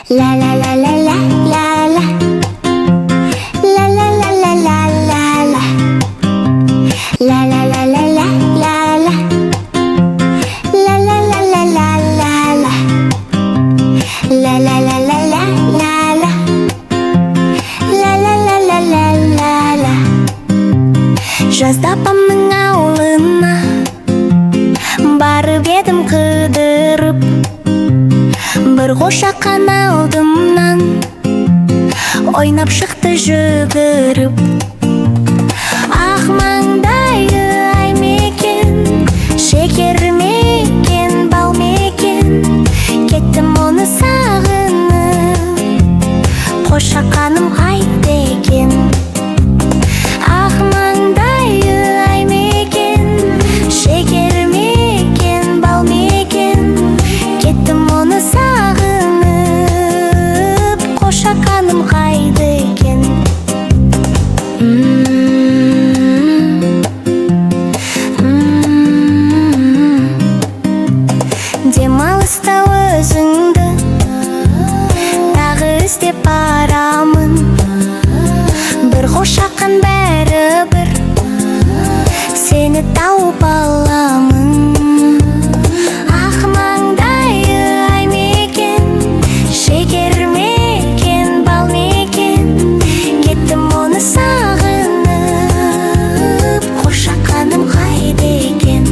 La la la la la la la. La la la la la la la. La la la la la la la. La la la la la la la. La la la la la la la. La la la la la la la. Жазда апамның ауылына барып едім қыдырып, бір қошақан алдымнан ойнап шықты жүгіріп. Ақ маңдайы ай мекен, шекер мекен, бал мекен, кеттім оны сағынып, қошақаным қайда екен. Ақ маңдайы ай мекен, шекер мекен, бал мекен, кеттім оны сағынып, қошақаным қайда екен. Демалыста өзіңді тағы іздеп барамын, бір қошақан бәрібір сені тауып аламын. Ақ маңдайы ай мекен, шекер мекен, бал мекен, кеттім оны сағынып, қошақаным қайда екен.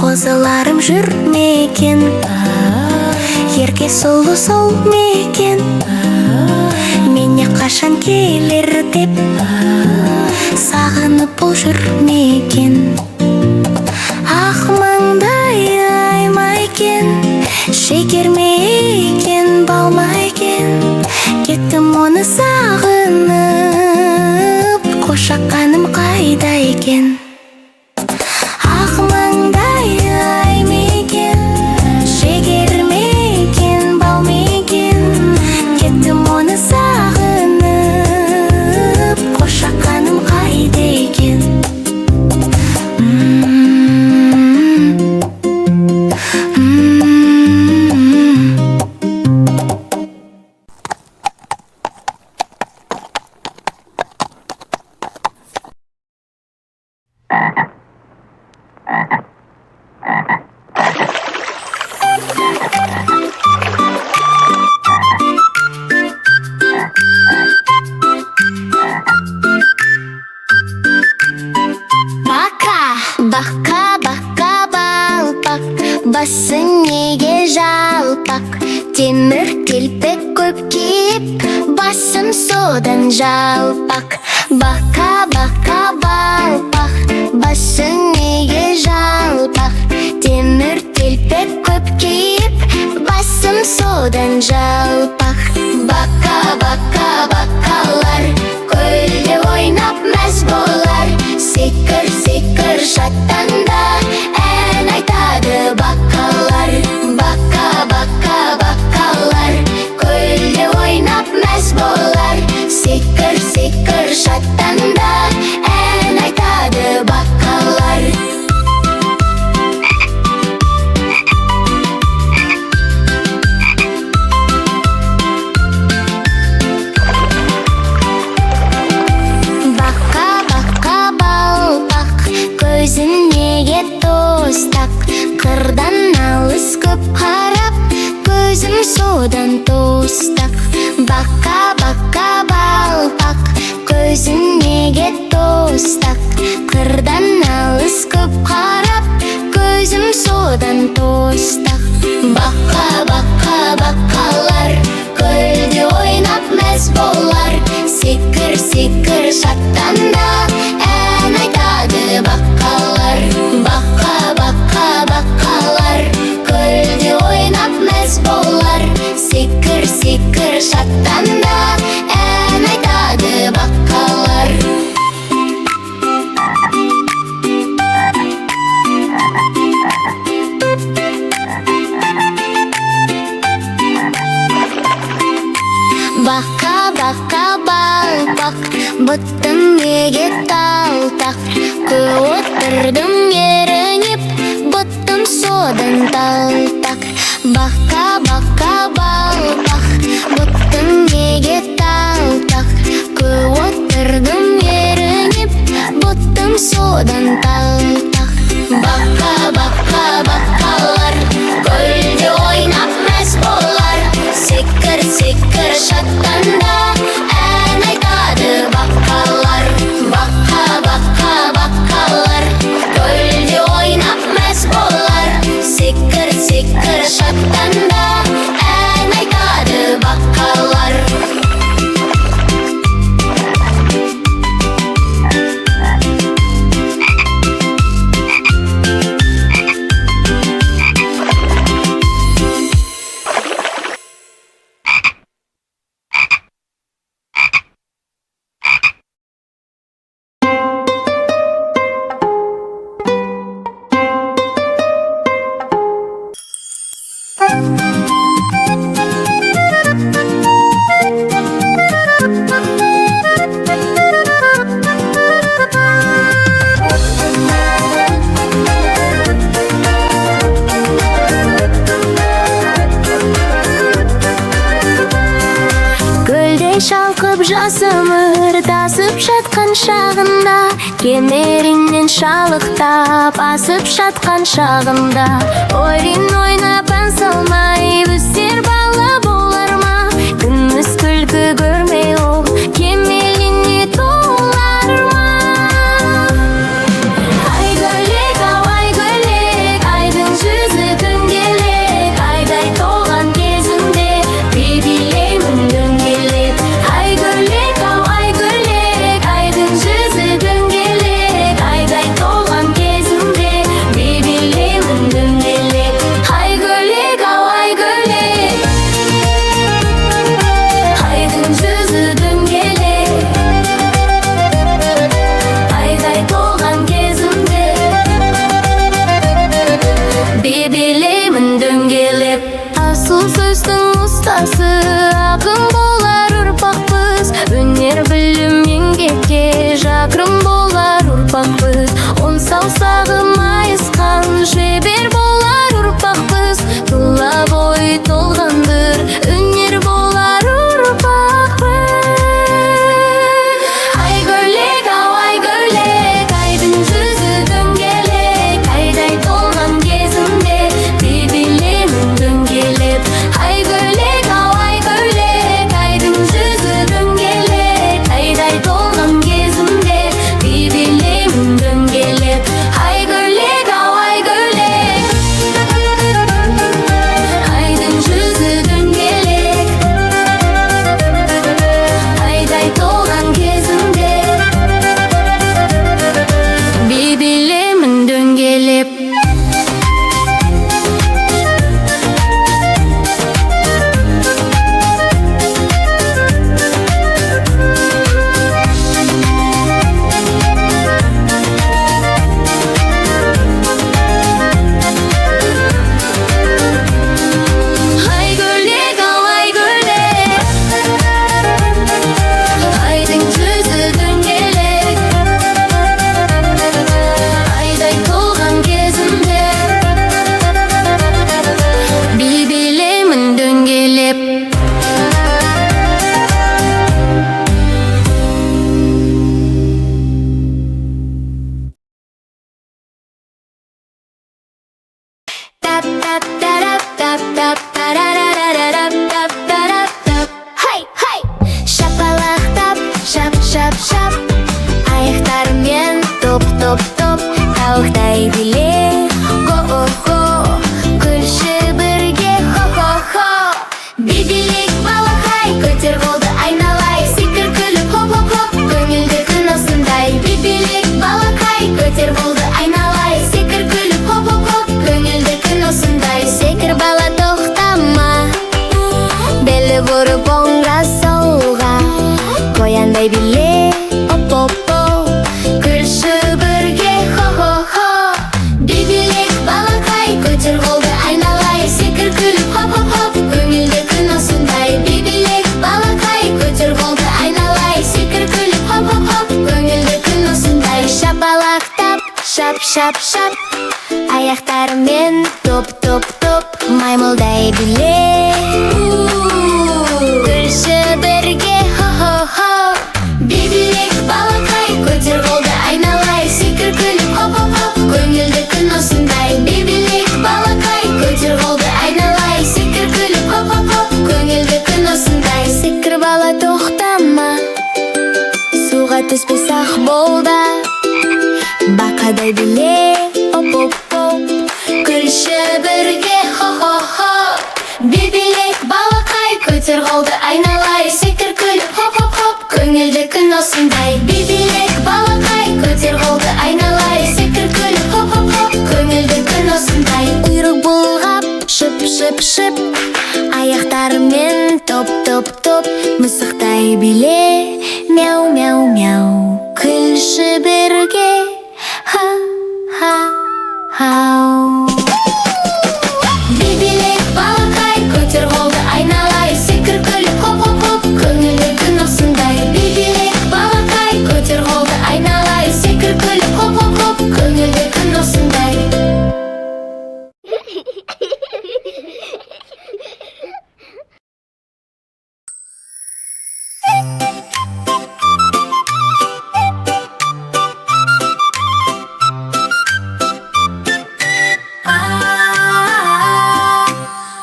Қозыларым жүр мекен, ерке сұлу сол мекен, мене қашан келер деп сағынып бұл жүр мекен. Ақ маңдайы ай майкен, шекер мекен, бал майкен, кеттім оны сағынып, қошақаным қайда екен. Ақ маңдайы ай мекен, шекер мекен, бал мекен, кеттім оны сағынып, қошақаным қайда екен. Бақа, бақа, балпақ, басы неге жалпақ, темір телпек көп киіп, басым содан жалпақ. Бақа, бақа, балпақ, басы неге жалпақ, темір телпек көп киіп, басым содан жалпақ. Бақа, бақа, бақалар көлде ойнап мәз болар, секір, секір шаттанда ән айтады бақалар. Бақа, бақа, бақалар көлде ойнап мәз болар, секір, секір шаттанда ән айтады бақалар. Көзін неге тостақ, қырдан алыс көп қарап, көзім содан тостақ. Бақа, бақа, балпақ, көзін неге тостақ, қырдан алыс көп қарап, көзім содан тостақ. Бақа, бақа, бақалар көлде ойнап мәз болар, секір, секір шаттанда ән айтады бақалар. Бақа, бақа, бақалар көлде ойнап мәз болар, секір, секір шаттанда ән айтады бақалар. Бұттым неге талтақ, отырдым ерініп, бұттым содан талтақ. Баққа баққа балтақ, бұттым неге талтақ, отырдым ерініп, бұттым содан талтақ. Баққа баққа баққалар, көлде ойнап мәз болар. Секір секір шаттанда ән айтады баққалар. Баққа баққа баққалар, көлде ойнап мәз болар. Секір секір шаттанда ән айтады баққалар. Шалқып жасымыр тасып жатқан шағында, кемеріңнен шалықтап асып жатқан шағында, ойын ойнап ән салмай өсер бала болар ма? Күміс күлкі көрмей ол кемеліне толар ма? Ай гөлек, ау ай гөлек, айдың жүзі дөңгелек, айдай толған кезінде бейбилеймін дөңгелек. Ай гөлек, ау ай гөлек, айдың жүзі дөңгелек, айдай толған кезінде бейбилеймін дөңгелек. Ай гөлек, ау ай гөлек, айдың жүзі дөңгелек, айдай толған кезінде бейбилеймін дөңгелек. Асыл сөздің ұстасы ақын болар ұрпақпыз, өнер білім еңбекке жақын болар ұрпақпыз. Он саусағы майысқан шебер болар ұрпақпыз, тұла бой толған бір өнер болар ұрпақпыз. Ай гөлек, ау ай гөлек, айдың жүзі дөңгелек, айдай толған кезінде бейбилеймін дөңгелеп. Ай гөлек, ау ай гөлек, айдың жүзі дөңгелек, айдай толған кезінде бейбилеймін дөңгелеп. Ай гөлек, ау ай гөлек, айдың жүзі дөңгелек, айдай толған кезінде бейбилеймін дөңгелеп. Ай гөлек, ау ай гөлек, айдың жүзі дөңгелек, айдай толған кезінде бейбилеймін дөңгелеп. Хай, хай! Шапалақтап, шап, шап, шап, аяқтарымен топ, топ, топ, тауықтай биле. Хо-хо-хо, күлші бірге, хо-хо-хо. Бейбилейік балақай, көтер қолды айналай, секір күліп, хоп-хоп-хоп, көңілді күн осындай. Бейбилейік балақай, көтер қолды айналай, секір күліп, хоп-хоп-хоп, көңілді күн осындай. Секір бала тоқтама, белі бұрып оңға солға, қояндай биле, оп-оп-оп. Күлші бірге, хо-хо-хо. Бейбилейік балақай, көтер қолды айналай, секір күліп, хоп-хоп-хоп, көңілді күн осындай. Бейбилейік балақай, көтер қолды айналай, секір күліп, хоп-хоп-хоп. шап-шап, аяқтарымен топ-топ-топ маймылдай биле. Күлші бірге хо-хо-хо. Би-билек балақай, көтер қолды айналай, секір күліп хоп-хоп-хоп, көңілді күн осындай. Би-билек балақай, көтер қолды айналай, секір күліп хоп-хоп-хоп, көңілді күн осындай. Секір бала тоқтама, суға түспе сақ болда, бақадай биле, оп-оп-оп, күлші бірге хо-хо-хо. Би-билек балақай, көтер қолды айналай, секір күліп хоп-хоп-хоп, көңілді күн осындай. Би-билек балақай, көтер қолды айналай, секір күліп хоп-хоп-хоп, көңілді күн осындай. Құйрық бұлғап, шып-шып-шып, аяқтарымен топ-топ-топ мысықтай биле. Мяу-мяу-мяу, күлші бірге ха-ха-хау. Би-билек балақай, көтер қолды айналай, секір күліп хоп-хоп-хоп, көңілді күн осындай. Би-билек балақай, көтер қолды айналай, секір күліп хоп-хоп-хоп, көңілді күн осындай.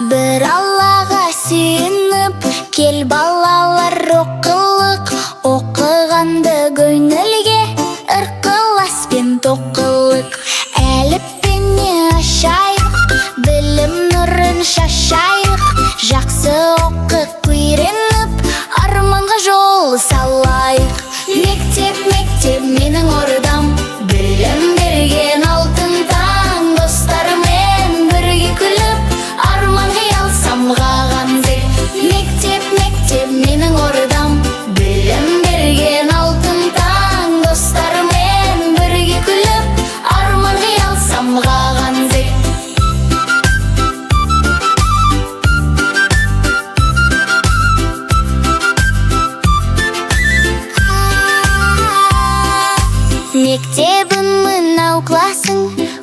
Бір Аллаға сүйініп, кел балалар оқылық, оқығанды көңілге ықыласпен тоқылық. Әліппені ашайық, білім нұрын шашайық, жақсы оқып үйреніп, арманға жол салайық. Мектеп, мектеп менің ордам, білім берген алтын таң, достарымен бірге күліп, арман қиял самғаған зек. Мектеп, мектеп менің ордам, білім берген алтын таң, достарымен бірге күліп, арман қиял самғаған зек. Мектебім мынау классың,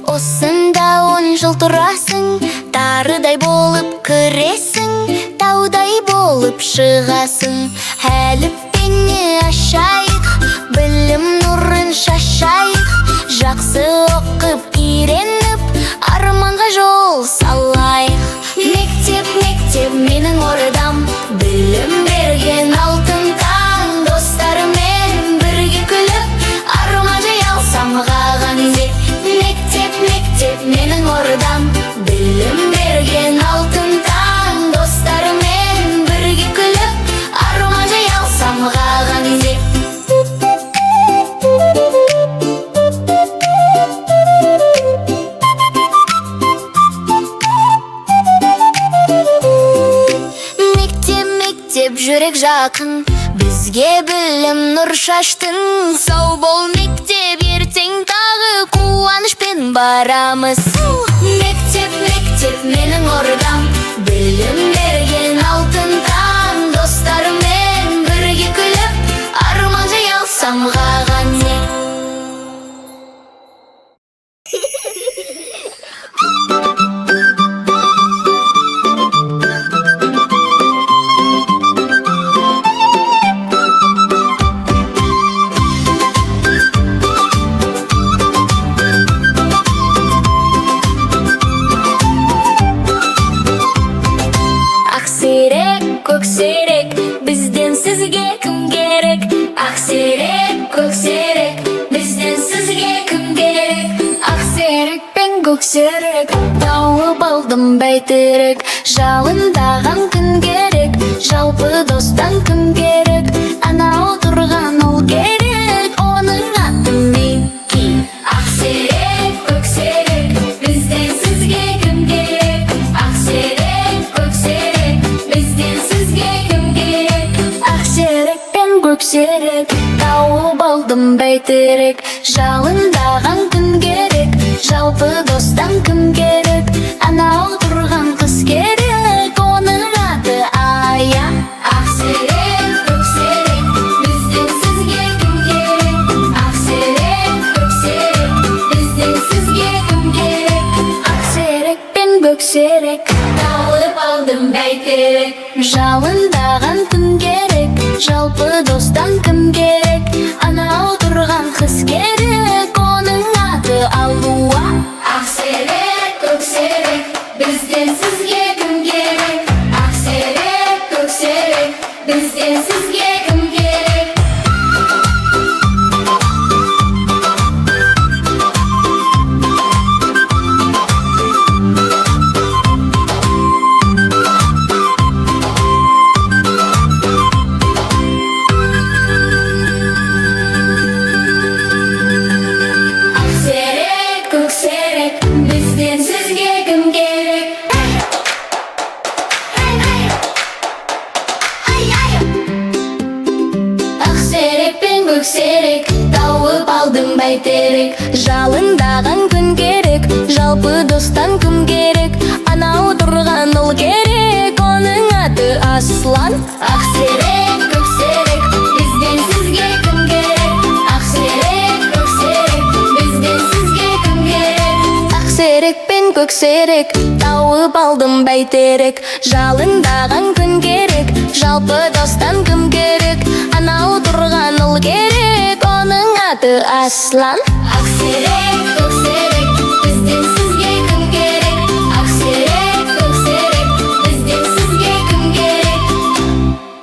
осында 10 жыл тұрасың, тарыдай болып кіресің, таудай болып шығасың. Әліппені ашайық, білім нұрын шашайық, жақсы оқып үйреніп, арманға жол салайық. Мектеп, мектеп менің ордам, білім берген алтын таң, достарымен бірге күліп, арман жаял самғаған зек. Мектеп, мектеп менің ордам, білім берген алтын таң, достарымен бірге күліп, арман жаял самғаған зек. Мектеп, мектеп жүрек жақын, бізге білім нұр шаштың. Сау бол мектеп, ертең тағы қуанышпен барамыз. Мектеп, мектеп менің ордам, білім берген алтын таң, достарымен бірге күліп, арман жаял самғаған зек. Ақсерек, көксерек, бізден сізге кім керек? Ақсерек, көксерек, бізден сізге кім керек? Ақсерек пен көксерек, тауып алдым бәйтерек. Жалындаған күн керек, жалпы достан кім керек? Анау тұрған ол керек, оның аты Микки. Ақсерек, көксерек, бізден сізге кім керек? Ақсерек, көксерек, бізден сізге кім керек? Ақсерек пен көксерек, тауып алдым бәйтерек. Жалындаған күн керек, жалпы достан кім керек? Анау тұрған қыз керек, оның аты Ая. Ақсерек, көксерек, бізден сізге кім керек? Ақсерек, көксерек, бізден сізге көксерек, тауып алдым бәйтерек. Жалындаған күн керек, жалпы достан кім керек? Анау тұрған қыз керек, оның аты Алуа. Ақсерек, көксерек, бізден сізге кім керек? Ақсерек, көксерек, бізден сізге кім керек? Ақсерек, көксерек, бізден сізге кім керек? Ақсерек пен көксерек, тауып алдым бәйтерек. Жалындаған күн керек, жалпы достан кім керек? Анау тұрған ұл керек, оның аты Аслан. Ақсерек, көксерек, бізден сізге кім керек? Ақсерек, көксерек, бізден сізге кім керек? Ақсерек пен көксерек, тауып алдым бәйтерек. Жалындаған күн керек, жалпы достан кім керек? Анау тұрған ұл керек, оның аты Аслан. Ақсерек,